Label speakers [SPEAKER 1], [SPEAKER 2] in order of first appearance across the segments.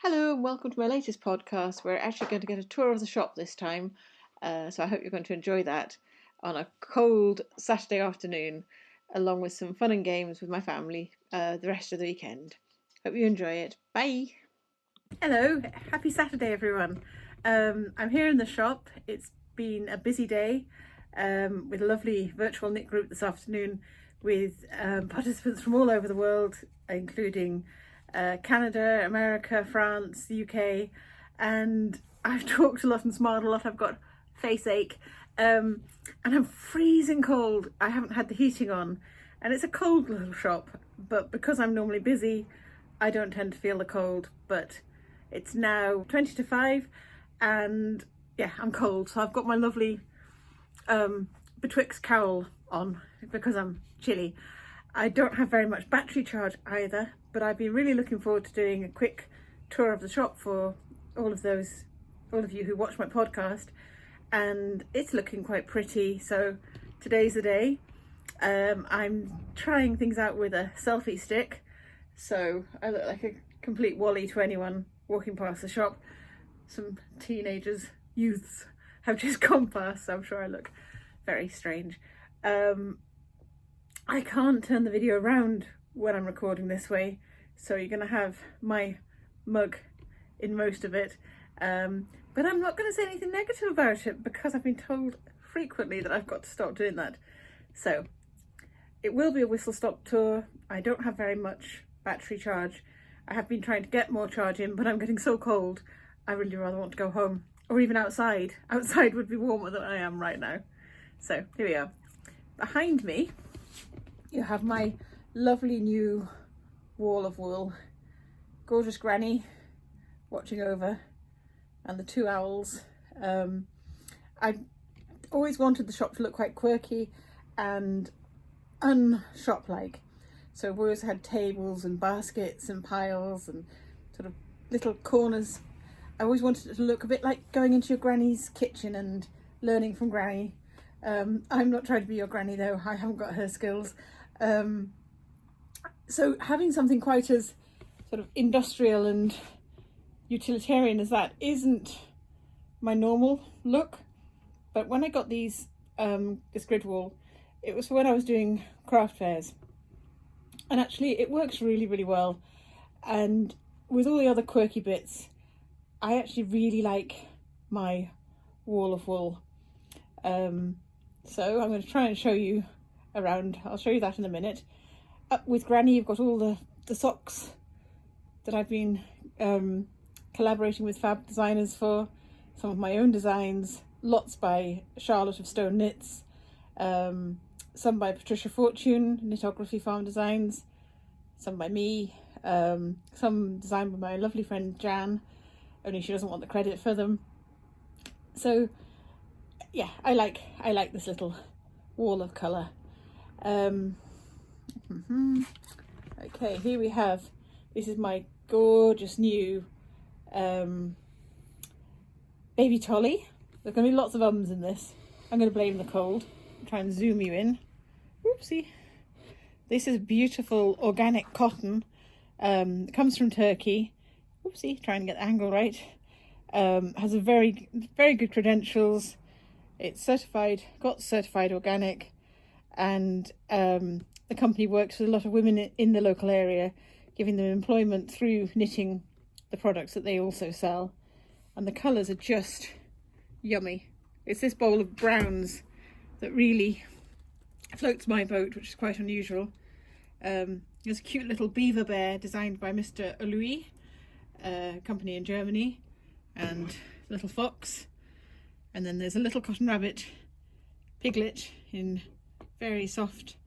[SPEAKER 1] Hello and welcome to my latest podcast. We're actually going to get a tour of the shop this time, so I hope you're going to enjoy that on a cold Saturday afternoon, along with some fun and games with my family the rest of the weekend. Hope you enjoy it. Bye!
[SPEAKER 2] Hello, happy Saturday everyone. I'm here in the shop. It's been a busy day with a lovely virtual knit group this afternoon with participants from all over the world, including Canada, America, France, the UK, and I've talked a lot and smiled a lot. I've got face ache and I'm freezing cold. I haven't had the heating on and it's a cold little shop, but because I'm normally busy I don't tend to feel the cold. But it's now 20 to 5 and yeah, I'm cold, so I've got my lovely Betwixt cowl on because I'm chilly. I don't have very much battery charge either, but I've been really looking forward to doing a quick tour of the shop for all of you who watch my podcast, and it's looking quite pretty. So today's the day. I'm trying things out with a selfie stick, so I look like a complete wally to anyone walking past the shop. Some youths have just gone past, so I'm sure I look very strange. I can't turn the video around when I'm recording this way, so you're going to have my mug in most of it. But I'm not going to say anything negative about it because I've been told frequently that I've got to stop doing that. So it will be a whistle-stop tour. I don't have very much battery charge. I have been trying to get more charge in, but I'm getting so cold I really rather want to go home, or even outside. Outside would be warmer than I am right now. So here we are. Behind me you have my lovely new wall of wool, gorgeous granny watching over, and the two owls. I've always wanted the shop to look quite quirky and unshop-like. So we've always had tables and baskets and piles and sort of little corners. I always wanted it to look a bit like going into your granny's kitchen and learning from granny. I'm not trying to be your granny though, I haven't got her skills. So having something quite as sort of industrial and utilitarian as that isn't my normal look. But when I got this grid wall, it was for when I was doing craft fairs. And actually it works really, really well. And with all the other quirky bits, I actually really like my wall of wool. So I'm going to try and show you around. I'll show you that in a minute. Up with Granny, you've got all the socks that I've been collaborating with fab designers for. Some of my own designs, lots by Charlotte of Stone Knits, some by Patricia Fortune, Knitography Farm Designs, some by me, some designed by my lovely friend Jan, only she doesn't want the credit for them. So yeah, I like this little wall of colour. Okay, here we have, this is my gorgeous new baby Tolly. There's going to be lots of ums in this. I'm going to blame the cold. I'll try and zoom you in. Oopsie. This is beautiful organic cotton. It comes from Turkey. Oopsie, trying to get the angle right. Has a very, very good credentials. It's certified, got certified organic, and the company works with a lot of women in the local area, giving them employment through knitting the products that they also sell. And the colours are just yummy. It's this bowl of browns that really floats my boat, which is quite unusual. There's a cute little beaver bear designed by Mr. Louis, company in Germany, and little fox. And then there's a little cotton rabbit piglet in very soft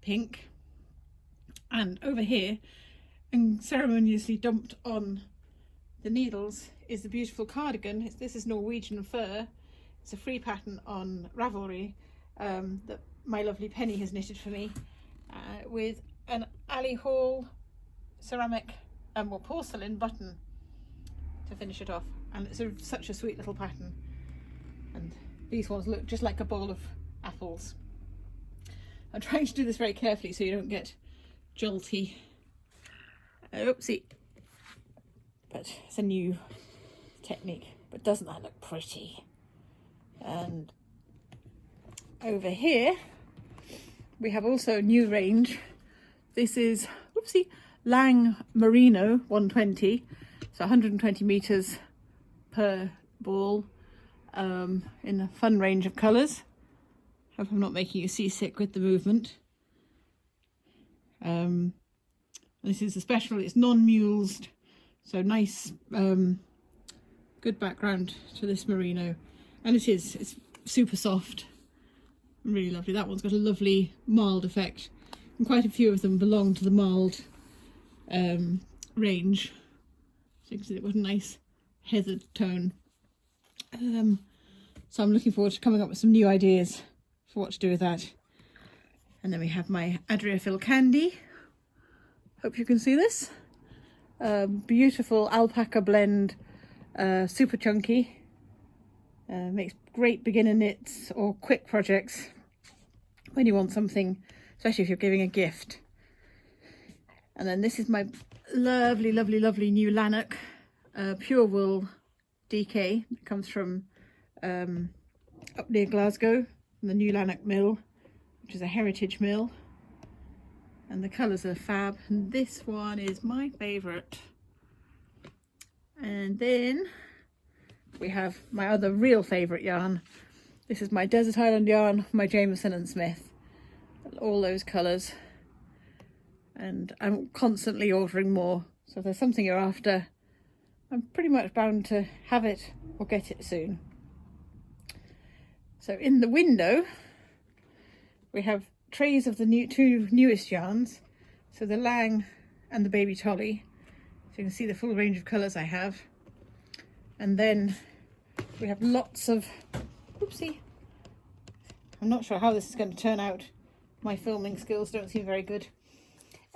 [SPEAKER 2] pink. And over here, and ceremoniously dumped on the needles, is the beautiful cardigan. This is Norwegian fur. It's a free pattern on Ravelry that my lovely Penny has knitted for me, with an alley hall ceramic or porcelain button to finish it off. And it's such a sweet little pattern. And these ones look just like a bowl of apples. I'm trying to do this very carefully so you don't get jolty. Oopsie. but it's a new technique. But doesn't that look pretty? And over here we have also a new range. This is, whoopsie, Lang Merino 120, so 120 meters per ball, in a fun range of colours. Hope I'm not making you seasick with the movement. This is a special, it's non-mulesed, so nice, good background to this merino. And it's super soft, really lovely. That one's got a lovely mild effect, and quite a few of them belong to the mild range. So you can see they've got a nice heathered tone. So I'm looking forward to coming up with some new ideas for what to do with that. And then we have my Adriaphil candy. Hope you can see this. Beautiful alpaca blend, super chunky. Makes great beginner knits or quick projects when you want something, especially if you're giving a gift. And then this is my lovely, lovely, lovely new Lanark pure wool DK. It comes from up near Glasgow, from the new Lanark mill, which is a heritage mill. And the colours are fab, and this one is my favourite. And then we have my other real favourite yarn. This is my Desert Island yarn, my Jameson and Smith. All those colours. And I'm constantly ordering more. So if there's something you're after, I'm pretty much bound to have it or get it soon. So in the window, we have trays of the two newest yarns. So the Lang and the Baby Tolly. So you can see the full range of colours I have. And then we have lots of, oopsie, I'm not sure how this is going to turn out. My filming skills don't seem very good.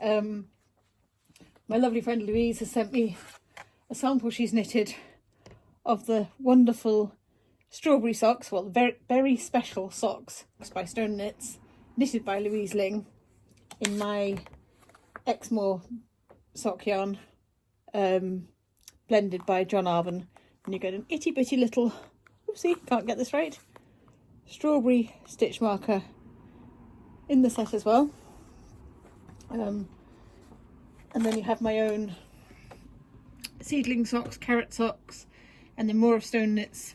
[SPEAKER 2] My lovely friend Louise has sent me a sample she's knitted of the wonderful strawberry socks, well, very, very special socks by Stone Knits, knitted by Louise Ling in my Exmoor sock yarn, blended by John Arvin. And you get an itty bitty little, oopsie, can't get this right, strawberry stitch marker in the set as well. And then you have my own seedling socks, carrot socks, and then more of Stone Knits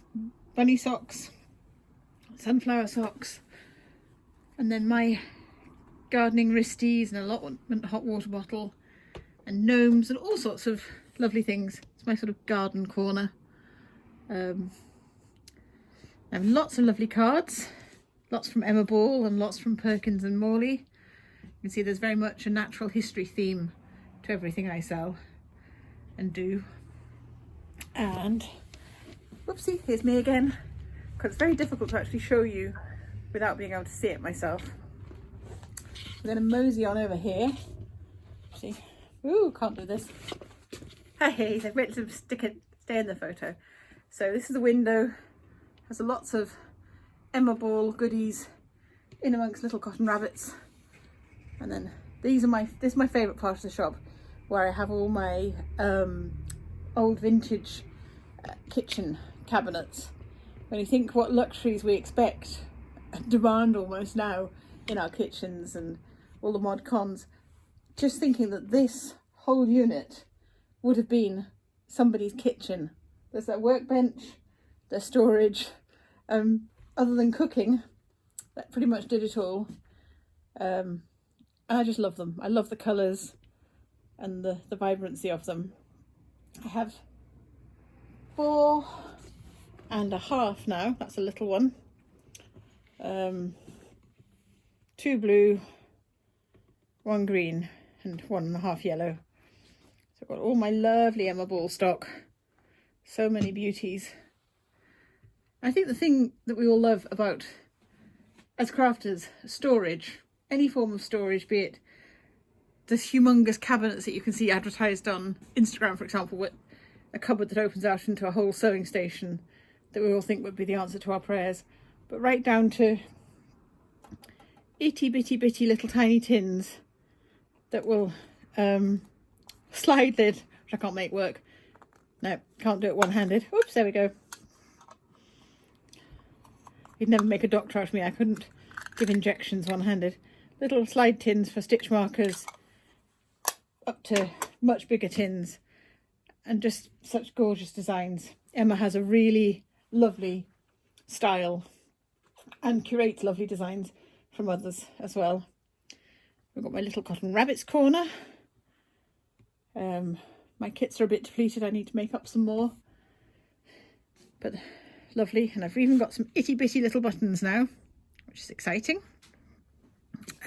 [SPEAKER 2] bunny socks, sunflower socks, and then my gardening wristies and allotment hot water bottle and gnomes and all sorts of lovely things. It's my sort of garden corner. I have lots of lovely cards, lots from Emma Ball and lots from Perkins and Morley. You can see there's very much a natural history theme to everything I sell and do. And whoopsie, here's me again, because it's very difficult to actually show you without being able to see it myself. We're going to mosey on over here. See, ooh, can't do this. Hey, I meant to stay in the photo. So this is the window, has lots of Emma Ball goodies in amongst little cotton rabbits. And then this is my favourite part of the shop, where I have all my old vintage kitchen cabinets. When you think what luxuries we expect and demand almost now in our kitchens and all the mod cons, just thinking that this whole unit would have been somebody's kitchen. There's their workbench, their storage, other than cooking, that pretty much did it all. And I just love them. I love the colours and the vibrancy of them. I have 4.5 now, that's a little one. 2 blue, 1 green and 1.5 yellow. So I've got all my lovely Emma Ball stock. So many beauties. I think the thing that we all love about, as crafters, storage, any form of storage, be it this humongous cabinets that you can see advertised on Instagram, for example, with a cupboard that opens out into a whole sewing station that we all think would be the answer to our prayers, but right down to itty bitty little tiny tins that will slide lid, which I can't make work, No, can't do it one-handed. Oops, there we go. You'd never make a doctor out of me. I couldn't give injections one-handed. Little slide tins for stitch markers, up to much bigger tins, and just such gorgeous designs. Emma has a really lovely style and curates lovely designs from others as well. We've got my little cotton rabbits corner. My kits are a bit depleted. I need to make up some more, but lovely. And I've even got some itty bitty little buttons now, which is exciting.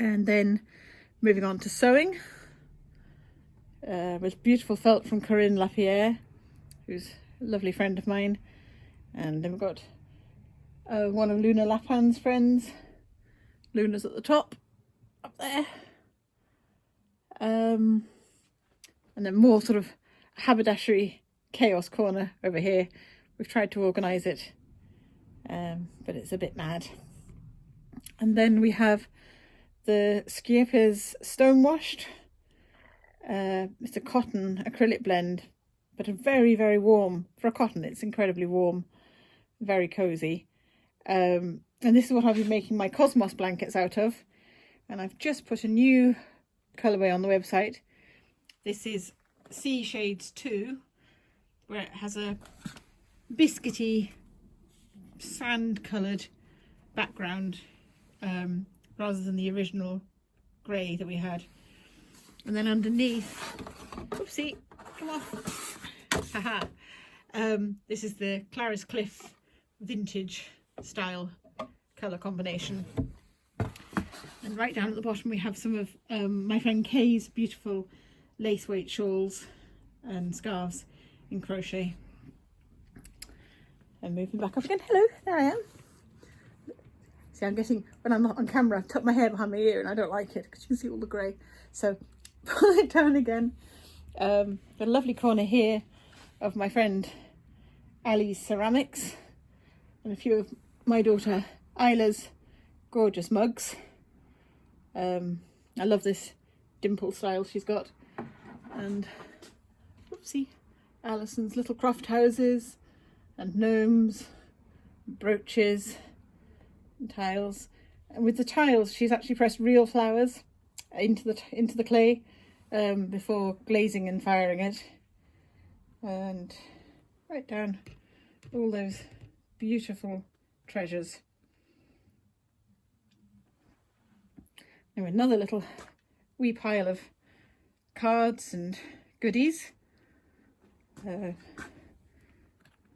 [SPEAKER 2] And then moving on to sewing, with beautiful felt from Corinne Lapierre, who's a lovely friend of mine. And then we've got one of Luna Lapin's friends. Luna's at the top, up there. And then more sort of haberdashery chaos corner over here. We've tried to organise it, but it's a bit mad. And then we have the Skeins stonewashed. It's a cotton acrylic blend, but a very, very warm. For a cotton, it's incredibly warm, very cosy. And this is what I've been making my Cosmos blankets out of. And I've just put a new colourway on the website. This is Sea Shades 2, where it has a biscuity, sand-coloured background, rather than the original grey that we had. And then underneath, oopsie, come off, haha. This is the Clarice Cliff vintage style colour combination. And right down at the bottom we have some of my friend Kay's beautiful lace weight shawls and scarves in crochet. And moving back up again, hello, there I am. See, I'm getting, when I'm not on camera, I've tucked my hair behind my ear and I don't like it because you can see all the grey. So pull it down again. Got a lovely corner here of my friend Ali's ceramics and a few of my daughter Isla's gorgeous mugs. I love this dimple style she's got. And oopsie, Alison's little croft houses and gnomes, brooches and tiles. And with the tiles she's actually pressed real flowers into the clay before glazing and firing it. And right down all those beautiful treasures. And another little wee pile of cards and goodies.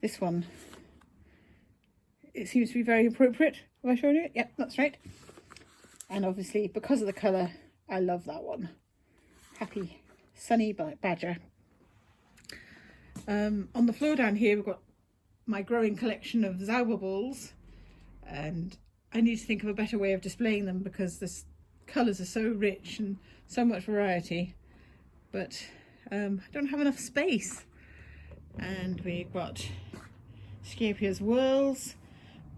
[SPEAKER 2] This one, it seems to be very appropriate. Have I shown you it? Yep, that's right. And obviously because of the colour, I love that one. Happy sunny badger. On the floor down here we've got my growing collection of Zauber balls, and I need to think of a better way of displaying them because the colours are so rich and so much variety, but I don't have enough space. And we've got Scapia's Whirls,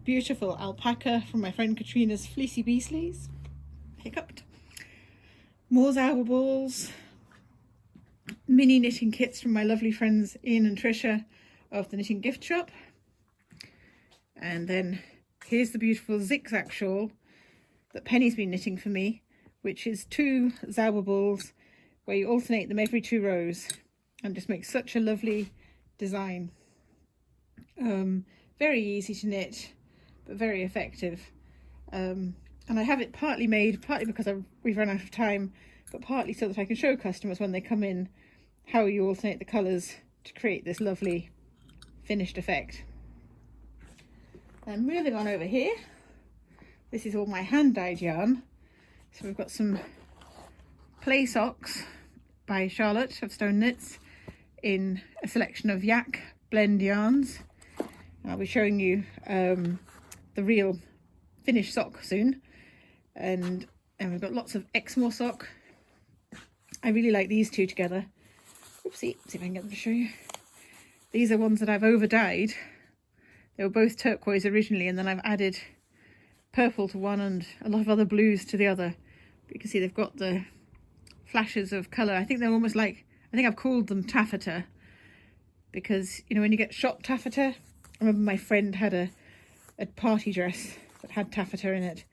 [SPEAKER 2] beautiful alpaca from my friend Katrina's Fleecy Beasleys, hiccuped, more Zauber balls, mini knitting kits from my lovely friends Ian and Tricia of the Knitting Gift Shop. And then here's the beautiful zigzag shawl that Penny's been knitting for me, which is 2 Zauber balls where you alternate them every 2 rows and just make such a lovely design. Very easy to knit but very effective. And I have it partly made, partly because we've run out of time, but partly so that I can show customers when they come in how you alternate the colours to create this lovely finished effect. And moving on over here, this is all my hand-dyed yarn. So we've got some play socks by Charlotte of Stone Knits in a selection of yak blend yarns. And I'll be showing you the real finished sock soon. And we've got lots of Exmoor sock. I really like these two together. Oopsie, see if I can get them to show you. These are ones that I've over dyed. They were both turquoise originally, and then I've added purple to one and a lot of other blues to the other. But you can see they've got the flashes of colour. I think they're almost like, I think I've called them taffeta because, you know, when you get shop taffeta, I remember my friend had a party dress that had taffeta in it,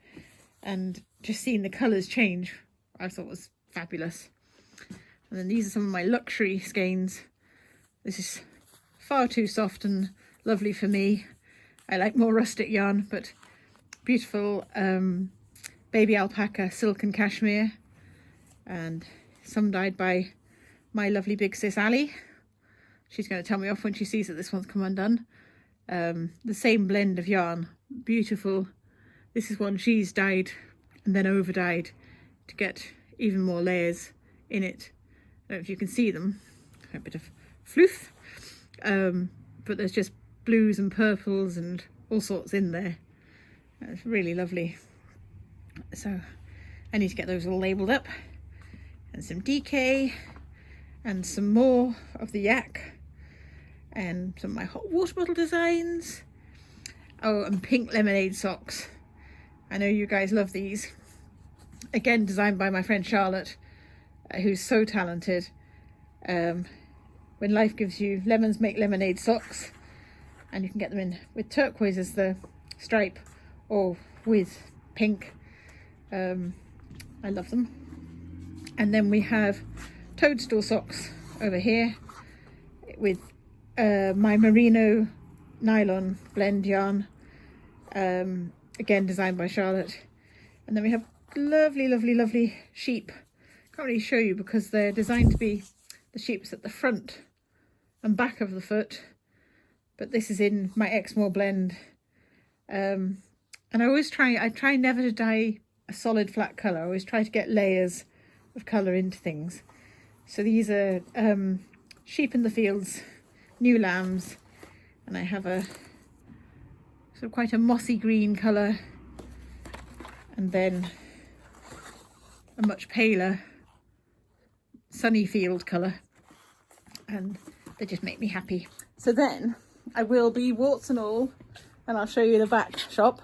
[SPEAKER 2] and just seeing the colours change I thought was fabulous. And then these are some of my luxury skeins. This is far too soft and lovely for me. I like more rustic yarn, but beautiful baby alpaca, silk and cashmere, and some dyed by my lovely big sis Ali. She's going to tell me off when she sees that this one's come undone. The same blend of yarn, beautiful. This is one she's dyed and then over dyed to get even more layers in it. I don't know if you can see them, a bit of floof, but there's just blues and purples and all sorts in there. It's really lovely. So I need to get those all labelled up, and some DK and some more of the yak and some of my hot water bottle designs. Oh, and pink lemonade socks. I know you guys love these. Again, designed by my friend Charlotte, who's so talented. When life gives you lemons, make lemonade socks, and you can get them in with turquoise as the stripe or with pink. I love them. And then we have Toadstool Socks over here with my merino nylon blend yarn, again designed by Charlotte. And then we have lovely sheep. Can't really show you because they're designed to be the sheep's at the front and back of the foot, but this is in my Exmoor blend. And I try never to dye a solid flat colour. I always try to get layers of colour into things. So these are sheep in the fields, new lambs, and I have a sort of quite a mossy green colour, and then a much paler sunny field colour, and they just make me happy. So then I will be warts and all, and I'll show you the back shop.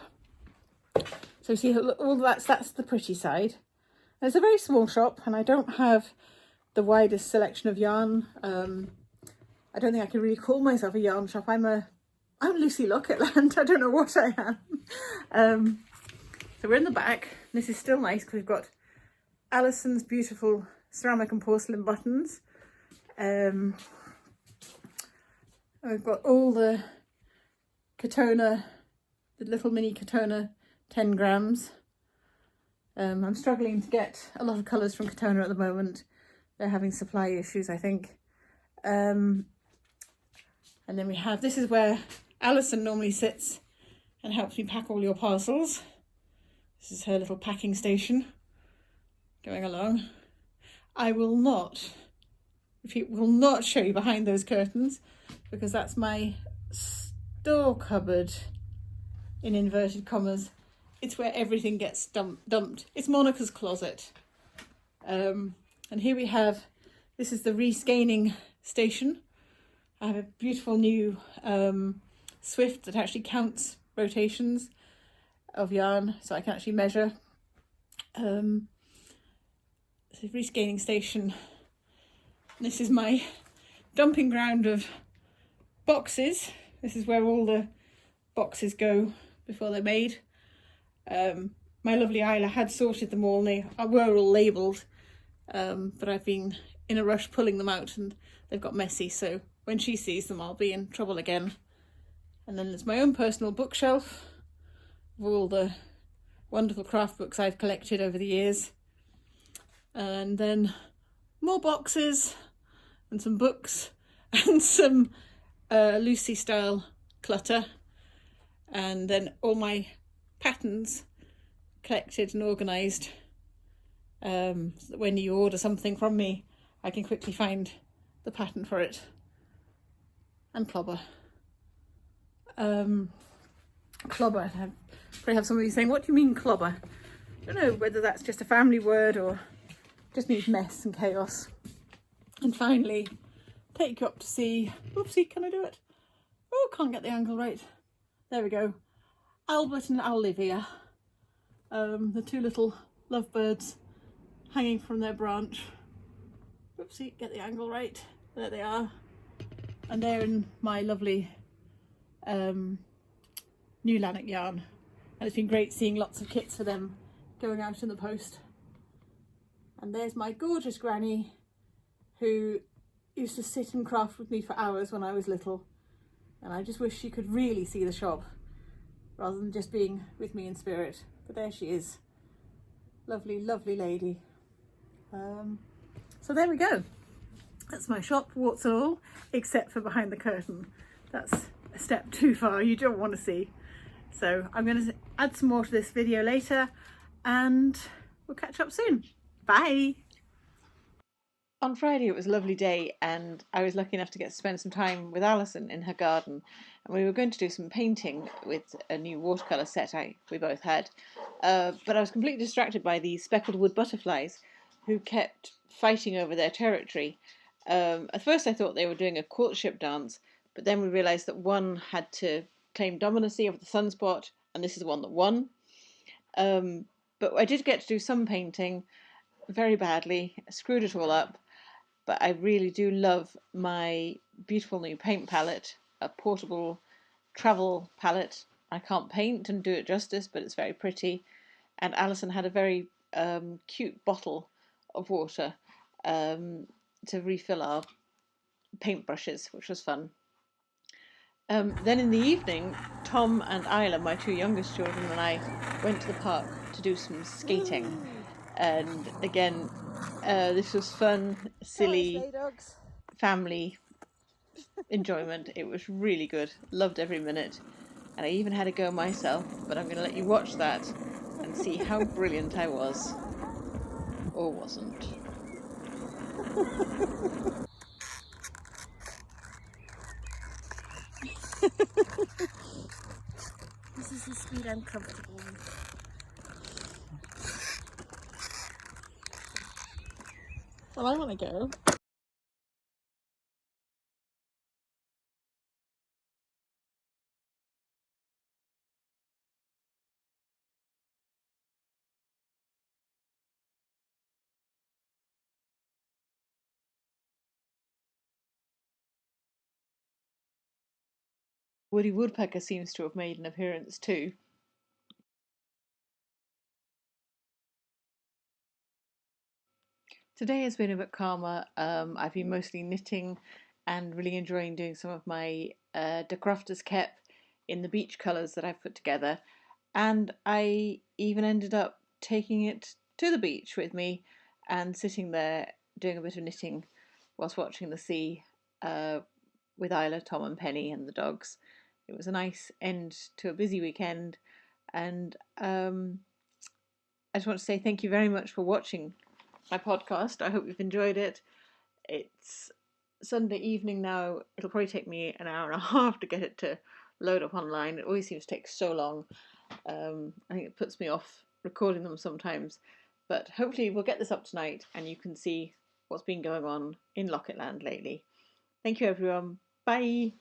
[SPEAKER 2] So see, all that's the pretty side. And it's a very small shop, and I don't have the widest selection of yarn. I don't think I can really call myself a yarn shop. I'm Lucy Locket land. I don't know what I am. So we're in the back. This is still nice because we've got Alison's beautiful ceramic and porcelain buttons. We've got all the Katona, the little mini Katona 10 grams. I'm struggling to get a lot of colours from Katona at the moment. They're having supply issues, I think. And then we have, this is where Alison normally sits and helps me pack all your parcels. This is her little packing station going along. I will not show you behind those curtains because that's my store cupboard, in inverted commas. It's where everything gets dumped. It's Monica's closet. And here we have, this is the Rescaning Station. I have a beautiful new Swift that actually counts rotations of yarn, so I can actually measure. So Rescaning Station. This is my dumping ground of boxes. This is where all the boxes go before they're made. My lovely Isla had sorted them all, and they were all labelled, but I've been in a rush pulling them out and they've got messy, so when she sees them I'll be in trouble again. And then there's my own personal bookshelf of all the wonderful craft books I've collected over the years, and then more boxes and some books and some Lucy style clutter, and then all my patterns collected and organised, so that when you order something from me I can quickly find the pattern for it. And clobber. Clobber. I probably have somebody saying, what do you mean clobber? I don't know whether that's just a family word or just means mess and chaos. And finally, take you up to see, oopsie, can I do it? Oh, can't get the angle right. There we go. Albert and Olivia, the two little lovebirds hanging from their branch. Oopsie, get the angle right. There they are. and they're in my lovely new Lanark yarn, and it's been great seeing lots of kits for them going out in the post. And there's my gorgeous granny, who used to sit and craft with me for hours when I was little, and I just wish she could really see the shop rather than just being with me in spirit. But there she is, lovely, lovely lady. So there we go. That's my shop, warts and all, except for behind the curtain. That's a step too far, you don't want to see. So I'm going to add some more to this video later, and we'll catch up soon. Bye!
[SPEAKER 1] On Friday it was a lovely day, and I was lucky enough to get to spend some time with Alison in her garden, and we were going to do some painting with a new watercolour set we both had, but I was completely distracted by these speckled wood butterflies who kept fighting over their territory. At first I thought they were doing a courtship dance, but then we realised that one had to claim dominacy over the sunspot, and this is the one that won. But I did get to do some painting, very badly, I screwed it all up, but I really do love my beautiful new paint palette, a portable travel palette. I can't paint and do it justice, but it's very pretty. And Alison had a very cute bottle of water to refill our paintbrushes, which was fun. Then in the evening, Tom and Isla, my two youngest children, and I went to the park to do some skating. And again, this was fun, silly, family enjoyment. It was really good. Loved every minute. And I even had a go myself, but I'm going to let you watch that and see how brilliant I was. Or wasn't.
[SPEAKER 2] This is the speed I'm comfortable with. Well, I want to go.
[SPEAKER 1] Woody Woodpecker seems to have made an appearance too. Today has been a bit calmer. I've been mostly knitting and really enjoying doing some of my De Crofter's Kep in the beach colours that I've put together. And I even ended up taking it to the beach with me and sitting there doing a bit of knitting whilst watching the sea with Isla, Tom and Penny and the dogs. It was a nice end to a busy weekend, and I just want to say thank you very much for watching my podcast. I hope you've enjoyed it. It's Sunday evening now. It'll probably take me an hour and a half to get it to load up online. It always seems to take so long. I think it puts me off recording them sometimes, but hopefully we'll get this up tonight and you can see what's been going on in Locket Land lately. Thank you everyone. Bye.